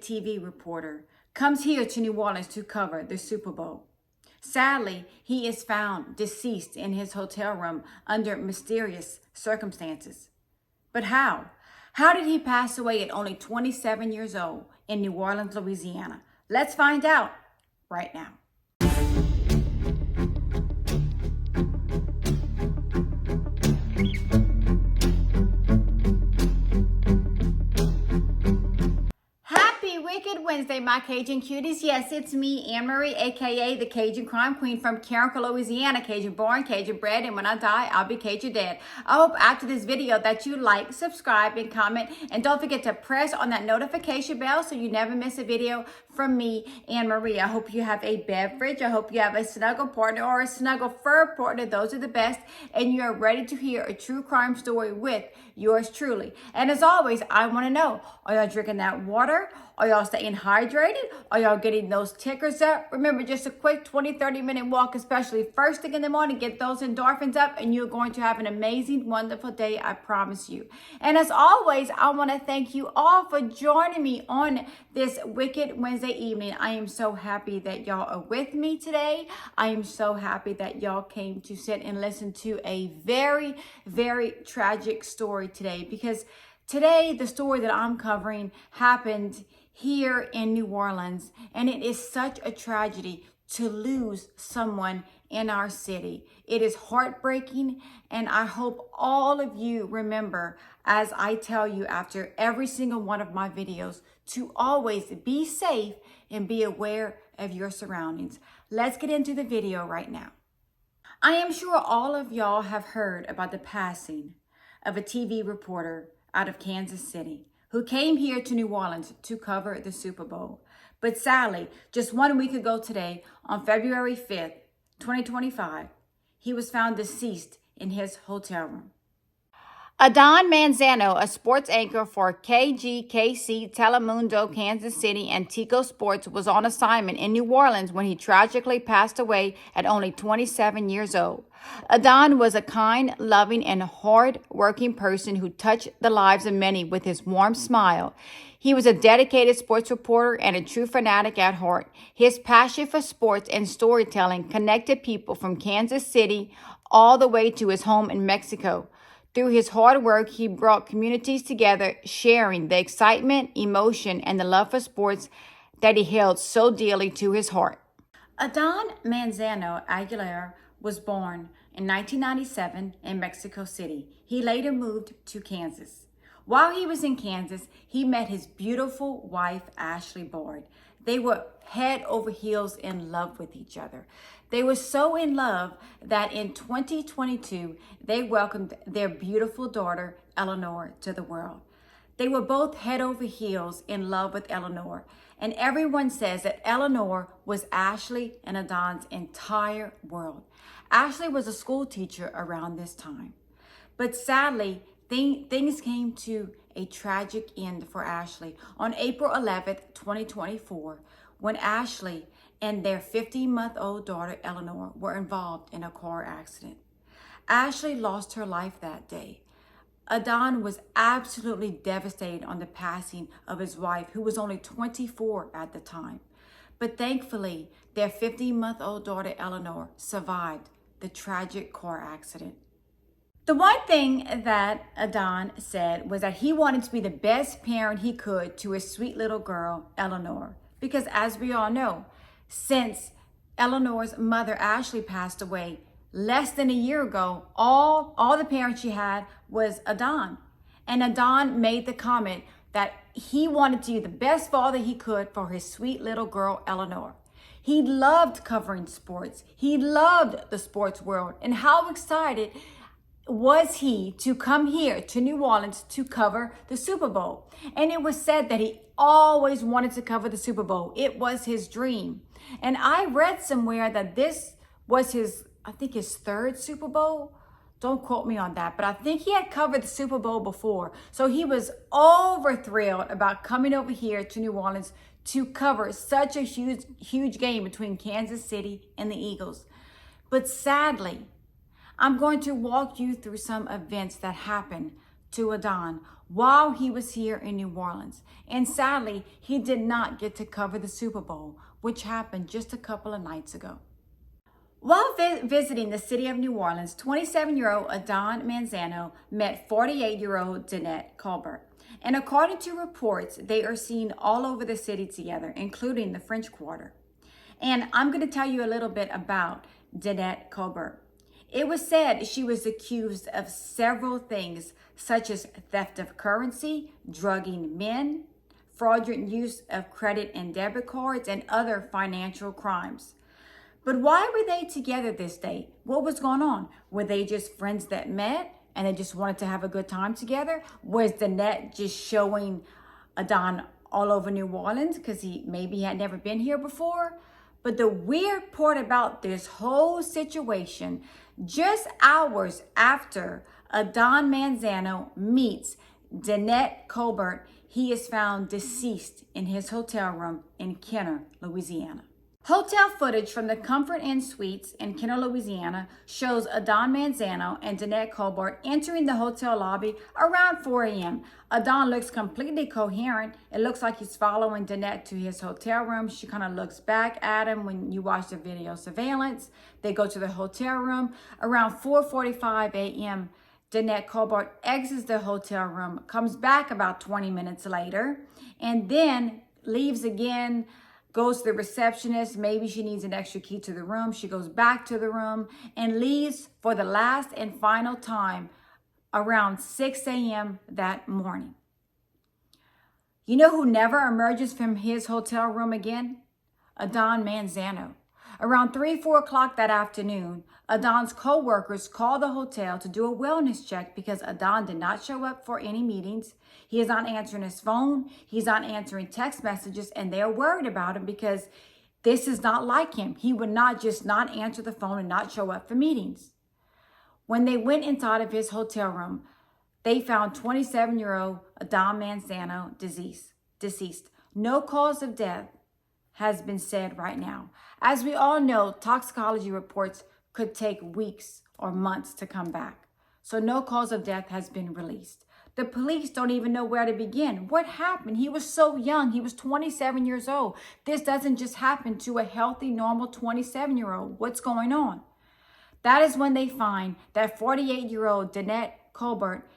TV reporter, comes here to New Orleans to cover the Super Bowl. Sadly, he is found deceased in his hotel room under mysterious circumstances. But how? How did he pass away at only 27 years old in New Orleans, Louisiana? Let's find out right now. Wicked Wednesday, my Cajun cuties. Yes, it's me, Anne-Marie, aka the Cajun Crime Queen from Carriacou, Louisiana. Cajun born, Cajun bred, and when I die, I'll be Cajun dead. I hope after this video that you like, subscribe, and comment, and don't forget to press on that notification bell so you never miss a video from me, Anne-Marie. I hope you have a beverage. I hope you have a snuggle partner or a snuggle fur partner. Those are the best, and you're ready to hear a true crime story with yours truly. And as always, I want to know, are y'all drinking that water? Are y'all staying hydrated? Are y'all getting those tickers up? Remember, just a quick 20-30 minute walk, especially first thing in the morning, get those endorphins up and you're going to have an amazing, wonderful day, I promise you. And as always, I want to thank you all for joining me on this Wicked Wednesday evening. I am so happy that y'all are with me today. I am so happy that y'all came to sit and listen to a very, very tragic story today, because today the story that I'm covering happened here in New Orleans, and it is such a tragedy to lose someone in our city. It is heartbreaking, and I hope all of you remember, as I tell you after every single one of my videos, to always be safe and be aware of your surroundings. Let's get into the video right now. I am sure all of y'all have heard about the passing of a TV reporter out of Kansas City who came here to New Orleans to cover the Super Bowl. But sadly, just 1 week ago today, on February 5th, 2025, he was found deceased in his hotel room. Adan Manzano, a sports anchor for KGKC Telemundo Kansas City and Tico Sports, was on assignment in New Orleans when he tragically passed away at only 27 years old. Adan was a kind, loving, and hard-working person who touched the lives of many with his warm smile. He was a dedicated sports reporter and a true fanatic at heart. His passion for sports and storytelling connected people from Kansas City all the way to his home in Mexico. Through his hard work, he brought communities together, sharing the excitement, emotion, and the love for sports that he held so dearly to his heart. Adan Manzano Aguilar was born in 1997 in Mexico City. He later moved to Kansas. While he was in Kansas, he met his beautiful wife, Ashley Bard. They were head over heels in love with each other. They were so in love that in 2022, they welcomed their beautiful daughter, Eleanor, to the world. They were both head over heels in love with Eleanor, and everyone says that Eleanor was Ashley and Adan's entire world. Ashley was a school teacher around this time, but sadly, things came to a tragic end for Ashley on April 11th, 2024, when Ashley and their 15-month-old daughter, Eleanor, were involved in a car accident. Ashley lost her life that day. Adan was absolutely devastated on the passing of his wife, who was only 24 at the time. But thankfully, their 15-month-old daughter, Eleanor, survived the tragic car accident. The one thing that Adan said was that he wanted to be the best parent he could to his sweet little girl, Eleanor, because as we all know, since Eleanor's mother, Ashley, passed away less than a year ago, all the parents she had was Adan. And Adan made the comment that he wanted to be the best father he could for his sweet little girl, Eleanor. He loved covering sports. He loved the sports world. And how excited was he to come here to New Orleans to cover the Super Bowl? And it was said that he always wanted to cover the Super Bowl. It was his dream. And I read somewhere that this was his third Super Bowl. Don't quote me on that, but I think he had covered the Super Bowl before. So he was over thrilled about coming over here to New Orleans to cover such a huge game between Kansas City and the Eagles. But sadly, I'm going to walk you through some events that happened to Adan while he was here in New Orleans. And sadly, he did not get to cover the Super Bowl, which happened just a couple of nights ago. While visiting the city of New Orleans, 27-year-old Adan Manzano met 48-year-old DANETTE COLBERT. And according to reports, they are seen all over the city together, including the French Quarter. And I'm going to tell you a little bit about DANETTE COLBERT. It was said she was accused of several things, such as theft of currency, drugging men, fraudulent use of credit and debit cards, and other financial crimes. But why were they together this day? What was going on? Were they just friends that met and they just wanted to have a good time together? Was DANETTE just showing Adan all over New Orleans because he maybe had never been here before? But the weird part about this whole situation, just hours after Adan Manzano meets DANETTE COLBERT, he is found deceased in his hotel room in Kenner, Louisiana. Hotel footage from the Comfort Inn Suites in Kenner, Louisiana shows Adan Manzano and DANETTE COLBERT entering the hotel lobby around 4 a.m. Adan looks completely coherent. It looks like he's following DANETTE to his hotel room. She kind of looks back at him when you watch the video surveillance. They go to the hotel room. Around 4:45 a.m., DANETTE COLBERT exits the hotel room, comes back about 20 minutes later, and then leaves again, goes to the receptionist. Maybe she needs an extra key to the room. She goes back to the room and leaves for the last and final time around 6 a.m. that morning. You know who never emerges from his hotel room again? Adan Manzano. Around 4 o'clock that afternoon, Adan's co-workers called the hotel to do a wellness check because Adan did not show up for any meetings. He is not answering his phone. He's not answering text messages, and they're worried about him because this is not like him. He would not just not answer the phone and not show up for meetings. When they went inside of his hotel room, they found 27-year-old Adan Manzano deceased. No cause of death has been said right now. As we all know, toxicology reports could take weeks or months to come back. So no cause of death has been released. The police don't even know where to begin. What happened? He was so young. He was 27 years old. This doesn't just happen to a healthy, normal 27-year-old. What's going on? That is when they find that 48-year-old DANETTE COLBERT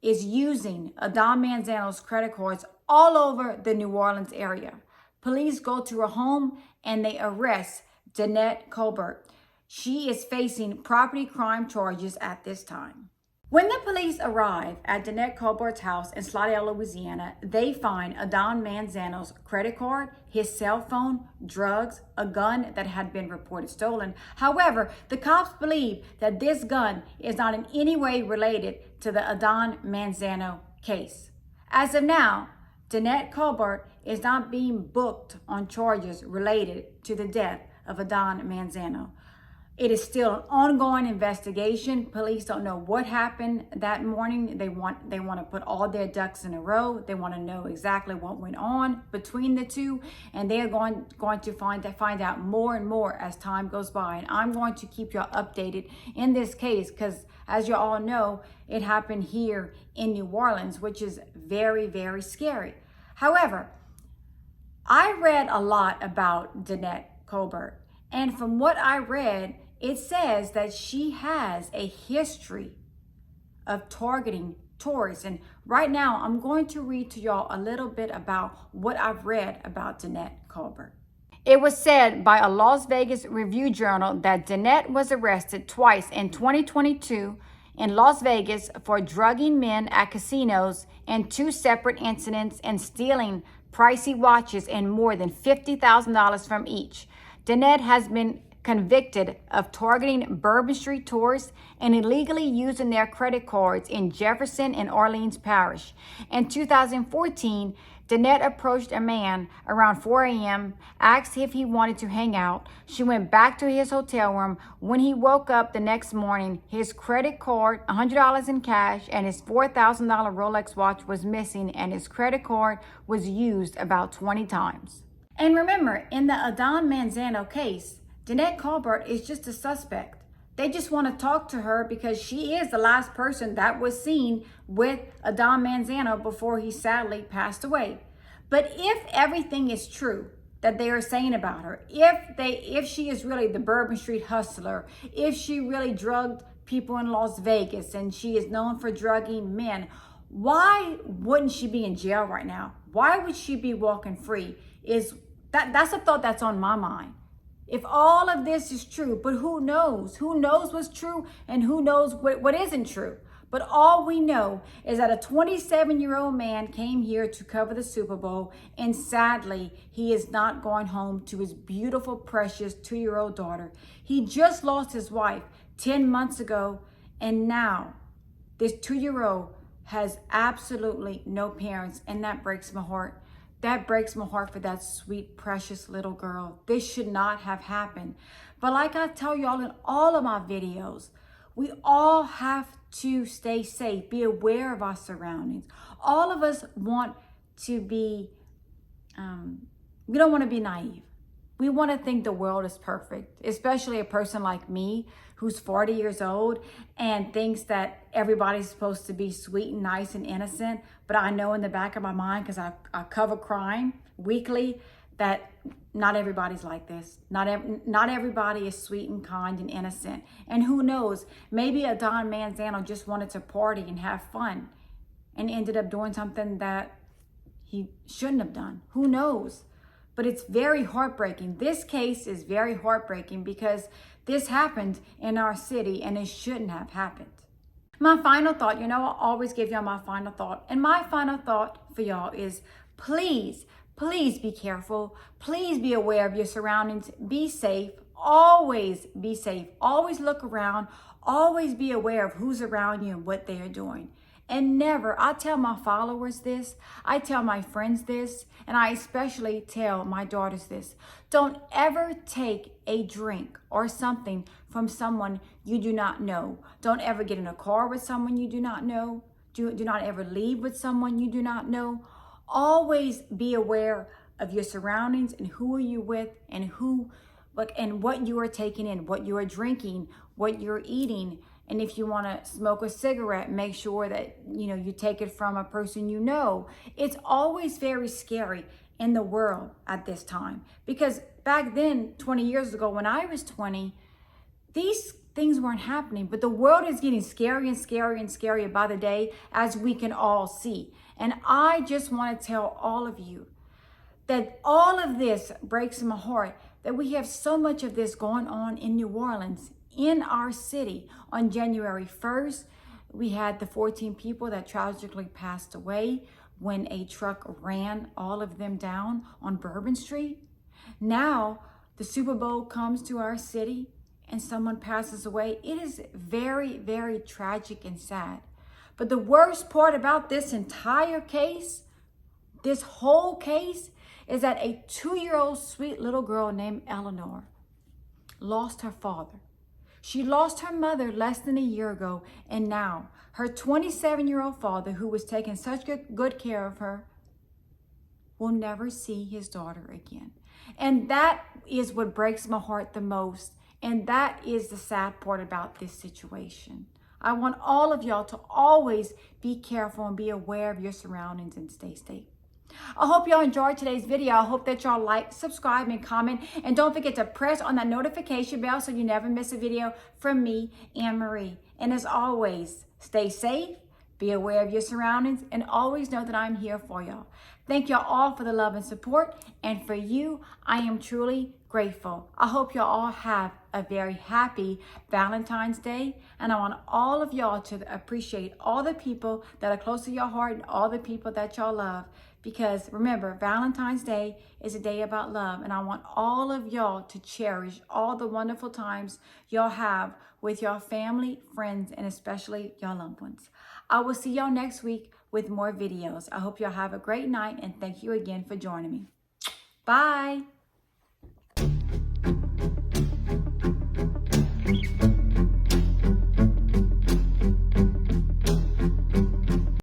is using Adan Manzano's credit cards all over the New Orleans area. Police go to her home and they arrest DANETTE COLBERT. She is facing property crime charges at this time. When the police arrive at DANETTE COLBERT's house in Slidell, Louisiana, they find Adan Manzano's credit card, his cell phone, drugs, a gun that had been reported stolen. However, the cops believe that this gun is not in any way related to the Adan Manzano case. As of now, DANETTE COLBERT is not being booked on charges related to the death of Adan Manzano. It is still an ongoing investigation. Police don't know what happened that morning. They want to put all their ducks in a row. They want to know exactly what went on between the two, and they are going to find out more and more as time goes by. And I'm going to keep y'all updated in this case because, as you all know, it happened here in New Orleans, which is very, very scary. However, I read a lot about DANETTE COLBERT, and from what I read, it says that she has a history of targeting tourists. And right now, I'm going to read to y'all a little bit about what I've read about DANETTE COLBERT. It was said by a Las Vegas Review Journal that DANETTE was arrested twice in 2022 in Las Vegas for drugging men at casinos and 2 separate incidents and stealing pricey watches and more than $50,000 from each. DANETTE has been convicted of targeting Bourbon Street tourists and illegally using their credit cards in Jefferson and Orleans Parish. In 2014, DANETTE approached a man around 4 a.m., asked if he wanted to hang out. She went back to his hotel room. When he woke up the next morning, his credit card, $100 in cash, and his $4,000 Rolex watch was missing, and his credit card was used about 20 times. And remember, in the Adan Manzano case, DANETTE COLBERT is just a suspect. They just want to talk to her because she is the last person that was seen with Adan Manzano before he sadly passed away. But if everything is true that they are saying about her, if she is really the Bourbon Street hustler, if she really drugged people in Las Vegas and she is known for drugging men, why wouldn't she be in jail right now? Why would she be walking free? That's a thought that's on my mind. If all of this is true, but who knows? Who knows what's true and who knows what isn't true? But all we know is that a 27-year-old man came here to cover the Super Bowl, and sadly, he is not going home to his beautiful, precious 2-year-old daughter. He just lost his wife 10 months ago, and now this 2-year-old has absolutely no parents, and that breaks my heart. That breaks my heart for that sweet, precious little girl. This should not have happened. But like I tell y'all in all of my videos, we all have to stay safe, be aware of our surroundings. All of us want to be, we don't want to be naive. We want to think the world is perfect, especially a person like me who's 40 years old and thinks that everybody's supposed to be sweet and nice and innocent. But I know in the back of my mind, because I cover crime weekly, that not everybody's like this. Not everybody is sweet and kind and innocent. And who knows, maybe Adan Manzano just wanted to party and have fun and ended up doing something that he shouldn't have done. Who knows? But it's very heartbreaking. This case is very heartbreaking because this happened in our city and it shouldn't have happened. My final thought, I always give y'all my final thought. And my final thought for y'all is please be careful. Please be aware of your surroundings. Be safe. Always be safe. Always look around. Always be aware of who's around you and what they are doing. And never, I tell my followers this, I tell my friends this, and I especially tell my daughters this. Don't ever take a drink or something from someone you do not know. Don't ever get in a car with someone you do not know. Do not ever leave with someone you do not know. Always be aware of your surroundings and who are you with and what you are taking in, what you are drinking, what you're eating. And if you want to smoke a cigarette, make sure that, you take it from a person you know. It's always very scary in the world at this time. Because back then, 20 years ago, when I was 20, these things weren't happening. But the world is getting scarier and scarier and scarier by the day, as we can all see. And I just want to tell all of you that all of this breaks my heart, that we have so much of this going on in New Orleans, in our city. On January 1st, we had the 14 people that tragically passed away when a truck ran all of them down on Bourbon Street. Now, the Super Bowl comes to our city and someone passes away. It is very, very tragic and sad. But the worst part about this entire case, this whole case, is that a 2-year-old sweet little girl named Eleanor lost her father. She lost her mother less than a year ago, and now her 27-year-old father, who was taking such good care of her, will never see his daughter again. And that is what breaks my heart the most, and that is the sad part about this situation. I want all of y'all to always be careful and be aware of your surroundings and stay safe. I hope y'all enjoyed today's video. I hope that y'all like, subscribe, and comment. And don't forget to press on that notification bell so you never miss a video from me, Anne Marie. And as always, stay safe, be aware of your surroundings, and always know that I'm here for y'all. Thank y'all all for the love and support. And for you, I am truly grateful. I hope y'all all have a very happy Valentine's Day. And I want all of y'all to appreciate all the people that are close to your heart and all the people that y'all love. Because remember, Valentine's Day is a day about love. And I want all of y'all to cherish all the wonderful times y'all have with your family, friends, and especially your loved ones. I will see y'all next week with more videos. I hope y'all have a great night, and thank you again for joining me. Bye.